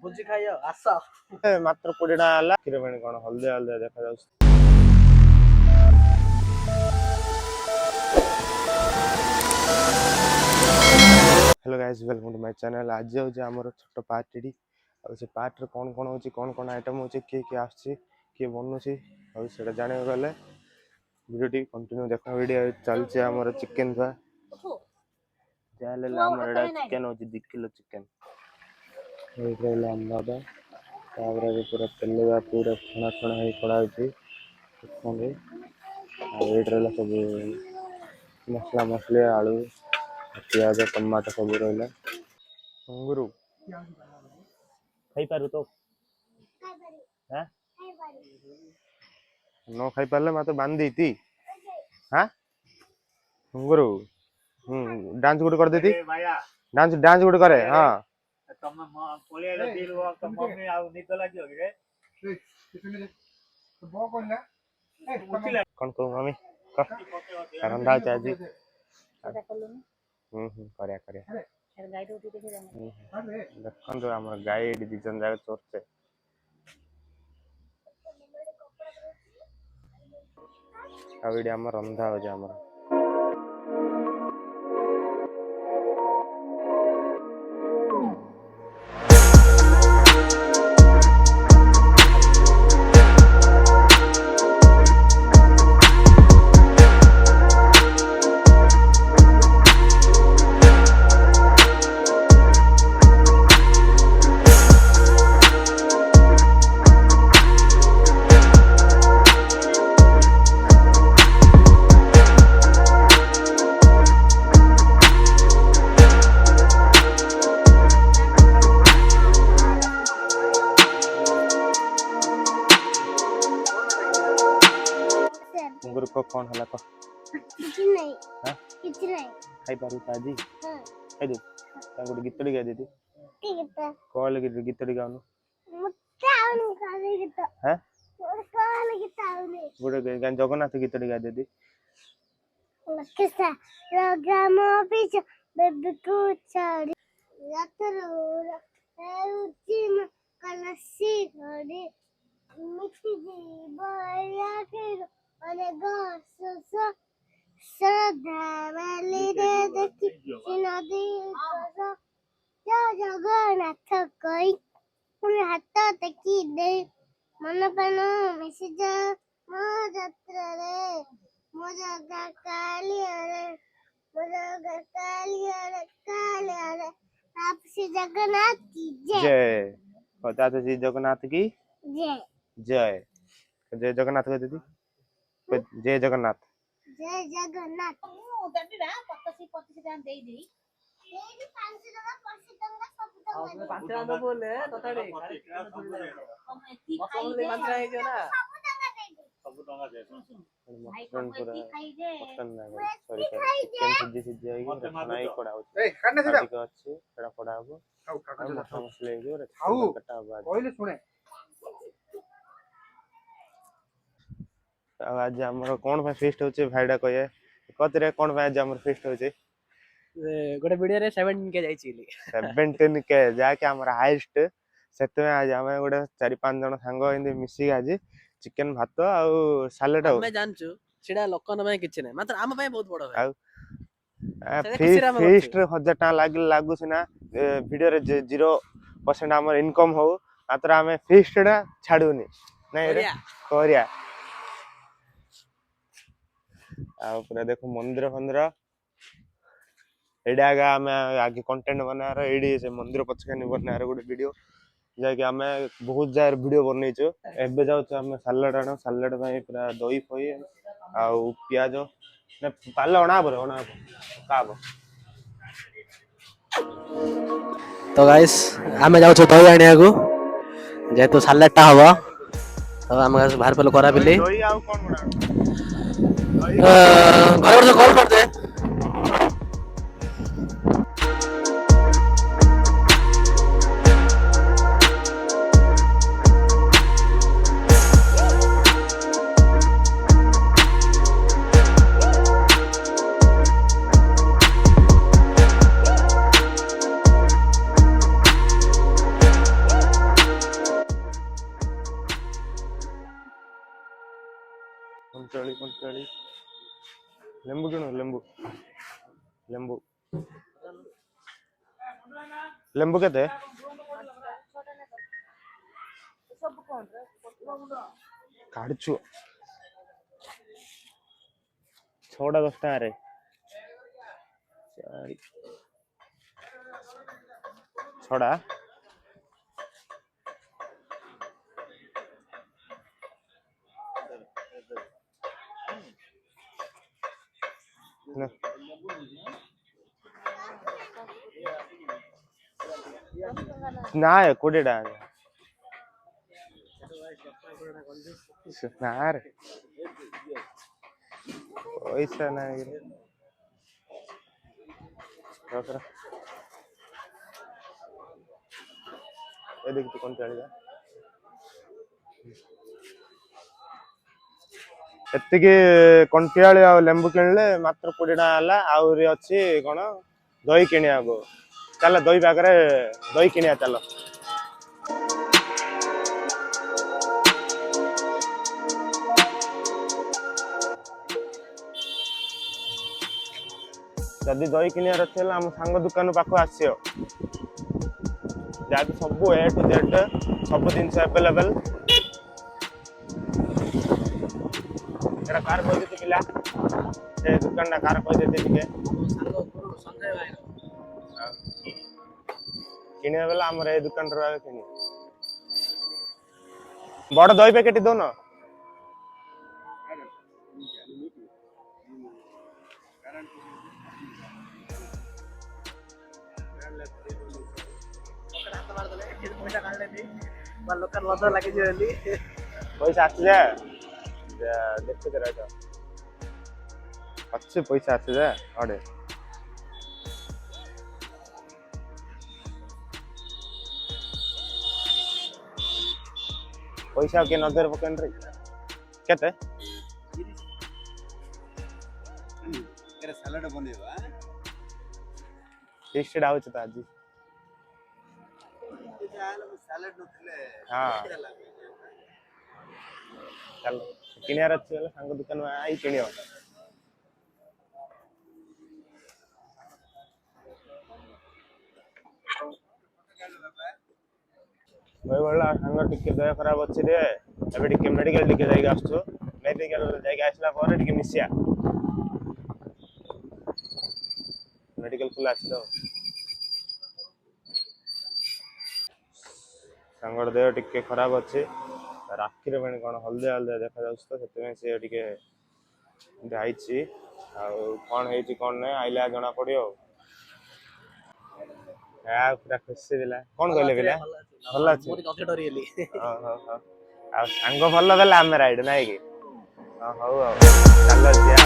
बुझी खाइयो आस मात्र 20 टका हला क्षीर पानी कोन हल्दे हल्दे देखा जाउ। Hello guys welcome to my channel. आज हो हमर छोट पार्टी और से पार्ट रे कोन कोन होची कोन आइटम होची के आछी के बनुची और सेटा जाने गले वीडियो टी कंटिन्यू देखो। वीडियो चलचे हमर चिकन था जाले हमर एडा चिकन होची 2 किलो चिकन एटा लंबा बा तावरा पूरा तेलवा पूरा छणा छणा हे पड़ा होची संगे और एटा सब मसला मसले आलू प्याज टमाटर सब रहला। अंगुरु खाई पारु तो हां नो खाई पारले मते बांध देती हां अंगुरु डांस गुड कर देती डांस गुड करे हां तम पोले रे दिल वो तम मम्मी आ नित लागियो रे तो बो कोन ना कोन को मम्मी कारण दाल चाजी करे गाय रोटी देखन तो हमर गाय एडी दिजन जाय चोरते आ वीडियो हमर रंधा हो जा हमर अंगूर को कौन हला को किछ नहीं हां किछ नहीं खाई पारु ताजी हां खाई दे तांगो गीतड़ी गा देती गीत कॉल गीतड़ी गाउनु मुते आउनु काले गीत हैं कॉल गीत आउनु गोडे गान जगन्नाथ गीतड़ी गा देती लखसा प्रोग्राम ऑफिस बेबी को छाड़ी यात्रा एउचिम कलसी घड़ी मिठी जी बया के अने गस सदा वाली दे देखी नदी कस जा जगन्नाथ कई उन हाथ तकी दे मन पनो मेसेज मो जत्रा रे मो जगा काली रे आप श्री जगन्नाथ की जय। बता तो जी जगन्नाथ की जय जय जय जगन्नाथ कह दीदी जय जगन्नाथ दंडीरा 25 टका देई देई एही 5 टका 5 टका सब टका 5 टका बोले तताडे हम एती खाई दे 5 टका हे ना सब टका दे भाई को एती खाई दे सॉरी चिकन सिद्धि जाएगी रखनाई पड़ा होची ए खाने से अच्छे एड़ा पड़ा हो खाऊ काका मसले जो खाऊ कटा बाद कहले सुने आज हमर कोन भाई फेस्ट होचे भाईडा कहे कतरे कोन भाई आज हमर फेस्ट होचे गोटे वीडियो रे 17 के जाई छिली 17 के जाके हमर हाईएस्ट सेते आज हम गोटे 4-5 जण संग हिंदी मिसी आज चिकन भात आ सैलेड हम जानचू सेडा लोकन में किछ नै मात्र हम पय बहुत बड़ है फेस्ट रे 1000 टा लागु सिना वीडियो रे 0% हमर इनकम हो मात्र हम फेस्टडा छाडुनी नै रे कोरिया आ पूरा देखो मंदिर फंदिर एडा आगे कंटेंट बना रहा एडी से मंदिर पछकनी बना रहा गोटे वीडियो जाके हमें बहुत जार वीडियो बनैछो एबे जाउ हम सलाड आनो सलाड में पूरा दही फई आ प्याज ने पाले ओना काबो तो गाइस हमें जाउ छ दही आनिया को जेतु सलाड टा हबो तब हम बाहर पे करा बिले दही आउ कोन बना घर से कॉल कर दे कंटाळी लेंबू किणु लेंबू लेंबू केते काढछु 6-10 टका रे छोड़ा ना है कोडेडा ना रे पैसा नहीं ये देख तू कौन चलेगा एतिके कंटियाली आ लेंबू किनले मात्र 20 टका हला आउरी अछि कोन दही किनिया गो चल दही पाकरे दही किनिया चल जदि दही किनिया रछला हम सांग दुकान पाखो आसियो जाति सब ए टू जेड सब दिन अवेलेबल एरा कार कोइ देते पिला ए दुकान ना कार कोइ देते के संजय भाई किने बेला हमर ए दुकान रो किने बड़ दही पैकेट दो न पैसा आसे देखते रह अच्छे पैसा आसे अड़े पैसा के नजर पकेन रे केते केरे सलाड बनेबा टेस्टेड आउछ त आज सलाड नथले हां चल किनियार अच्छे सांग दुकान में आई किनियो भाई बोला सांग टिके देह खराब अछि रे एबे टिके मेडिकल टिके जाई आछो मेडिकल जाई आसला पर टिके मिसिया मेडिकल खुला अछि तो सांगर देह टिके खराब अछि राखी रे बणी कोन हल्दे हल्दे देखा जाउछ तो सेते में से टिके जाईछि आ कोन हेछि कोन नै आइला जणा पड़ियो आ पूरा खुशी दिला कोन कहले बिला भल्ला अछि मोर कथे डरिएली हां हां हां आ सांग भल्ला देला हम राइड नै कि हां हो चल जा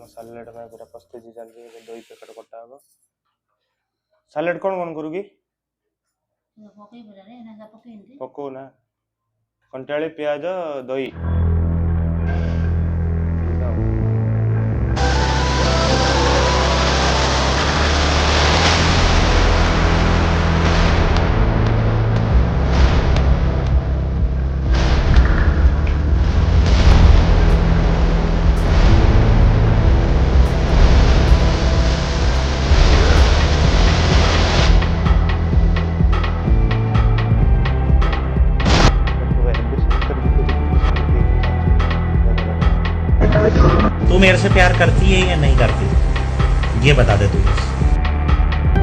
सैलेड में पूरा प्रस्तुति चल रही है दही पैकेट कटा हो सैलेड कौन कौन करूगी पको ना कंटाली प्याज दही तू मेरे से प्यार करती है या नहीं करती ये बता दे तू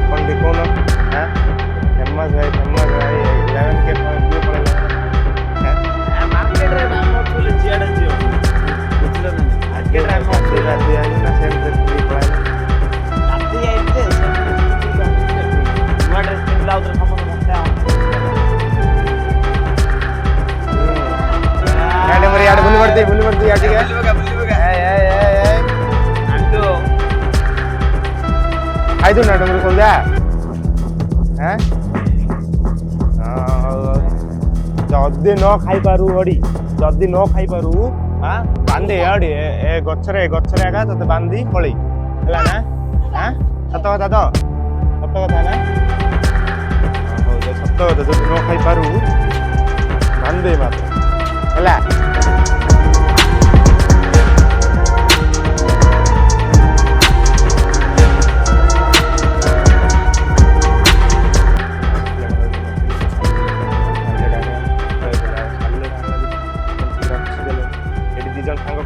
कौन देखो ना हैं नम्मा भाई 11 के पॉइंट पे पड़ेगा हैं मार्केट रे हम बोले जियाड़ा जियो बुझलो ना आज के टाइम में बुली पड़ती याटी के खाई दो ना डंगर खोल जा हैं जदी न खाई पारू अड़ी जदी न खाई पारू हां बांधे अड़ी ए गछरे आगा तते बांधी पळई हला ना हां सत कथा तो सत कथा ना हो जे सत कथा जदी न खाई पारू बांधे मात्र हला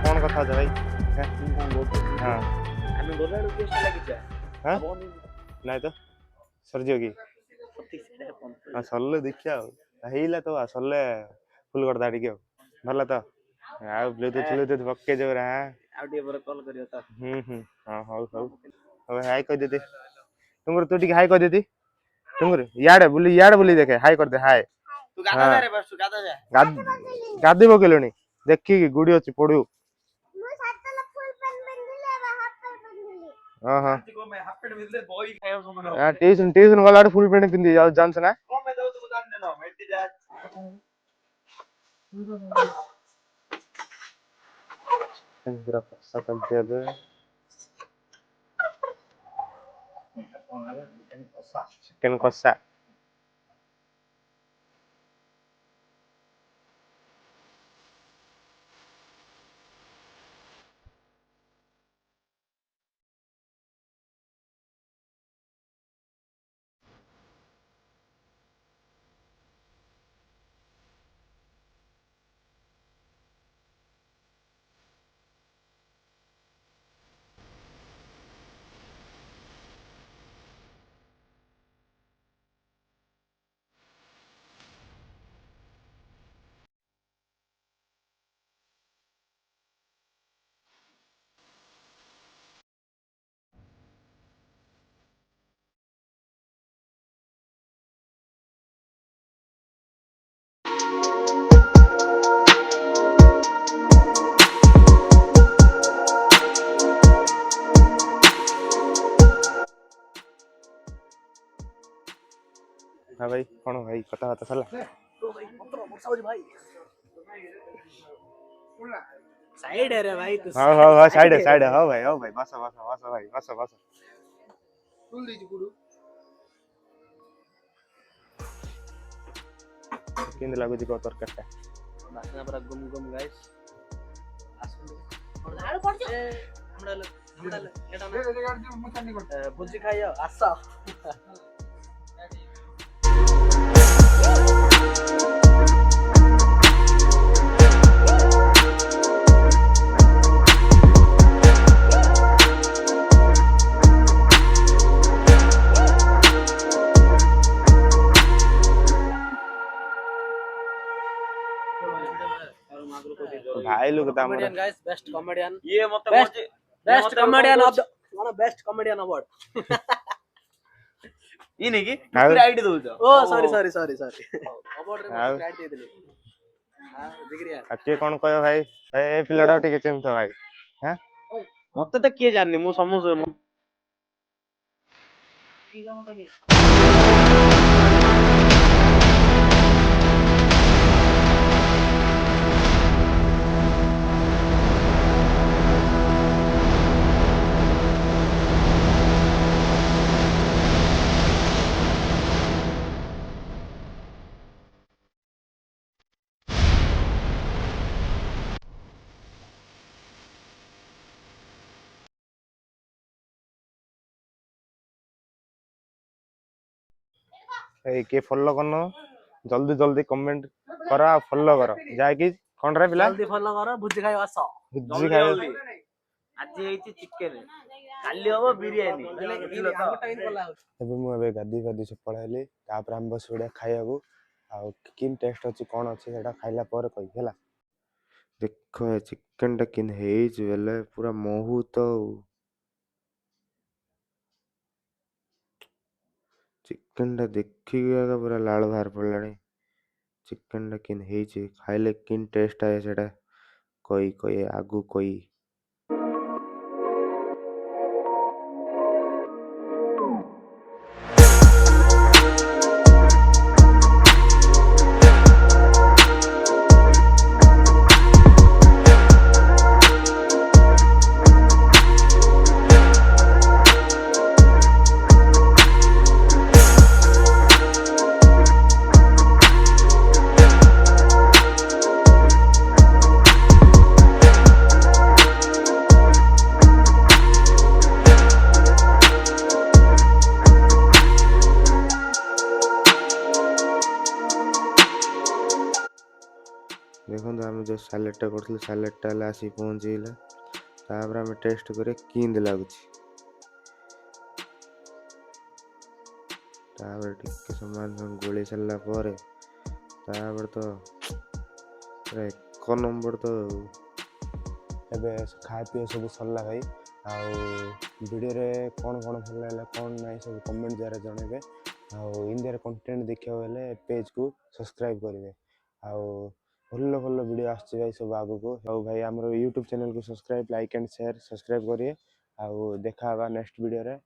कौन कथा भाई हाँ नहीं तो सरजी होगी हाँ सरले देखिया हेला तो सरले फुल कर दाड़ी के भला तो आ ब्लूटूथ पक्के जो रहा आ टी पर कॉल करियो त हां हाउ हाउ अब हाय कह देते तुमर तो ठीक हाय कह देती तुमर याड बुली देखे हाय कर दे हाय तू गादा जा रे बस तू गादा जा गादी बकेलोनी देखी गुडी अछि पडू हां हां ट्यूशन गला फुल पैंट पिंदी जाओ जानस ना चिकन कसा हाँ भाई कौन भाई कथा कथा सला तो भाई मंत्र वर्षा हो भाई साइड है रे भाई तू हां साइड है हो भाई बस भाई बस फुल दीजी गुडू केंद लागो जी को तरकाटा बासना पर गुम गाइस आसुन लाड़ पड़ जा हमरा केटा ना बुझी खाइयो आसा भाई लोग कॉमेडियन गाइस बेस्ट कॉमेडियन ये मतलब best comedian of the one best comedian award ई नहीं की क्रेडिट दउ छ ओ सॉरी अवार्ड रे क्रेडिट दे देले हां दिगरिया के कोन कयो भाई ए पिलाडा टिके चेम छ भाई हैं मते त के जाननी मु समझ ए के फॉलो करनो जल्दी जल्दी कमेंट करो फॉलो करो जाय कि कोन रे पिला जल्दी फॉलो करो भुजी खाइ आसो भुजी खाइ आज हेची चिकन काली होबो बिरयानी अबे मु अबे गादी गादी से पळाइली तापर हम बस उडा खाइयागु आ किन टेस्ट अछि कोन अछि सेटा खाइला पर कहि हला देखो चिकन टा किन हेज वेले पूरा महू तो चिकन टा देखि गया पूरा लाल बाहर पड़लानी चिकन टा किन हेज खाइले किन टेस्ट आए सेटा कोई कोई आगू कोई। देखो आम जो सालेडटा कर सालेडटा आसिक पहुँचला तापर आम टेस्ट कर किंद लगुच टिके समय गोली सारा पर तो पूरा एक नंबर तो एबे खाए पी सब सरला भाई वीडियो रे कौन कौन भल लगा कौन ना सब कमेंट द्वारा जनइबे इंडिया कंटेंट देखा बेले पेज को सब्सक्राइब करेंगे भल भल वीडियो आसছে भाई सब आगु को भाई आमर यूट्यूब चैनल को subscribe like and share subscribe करिए देखा नेक्स्ट वीडियो रे।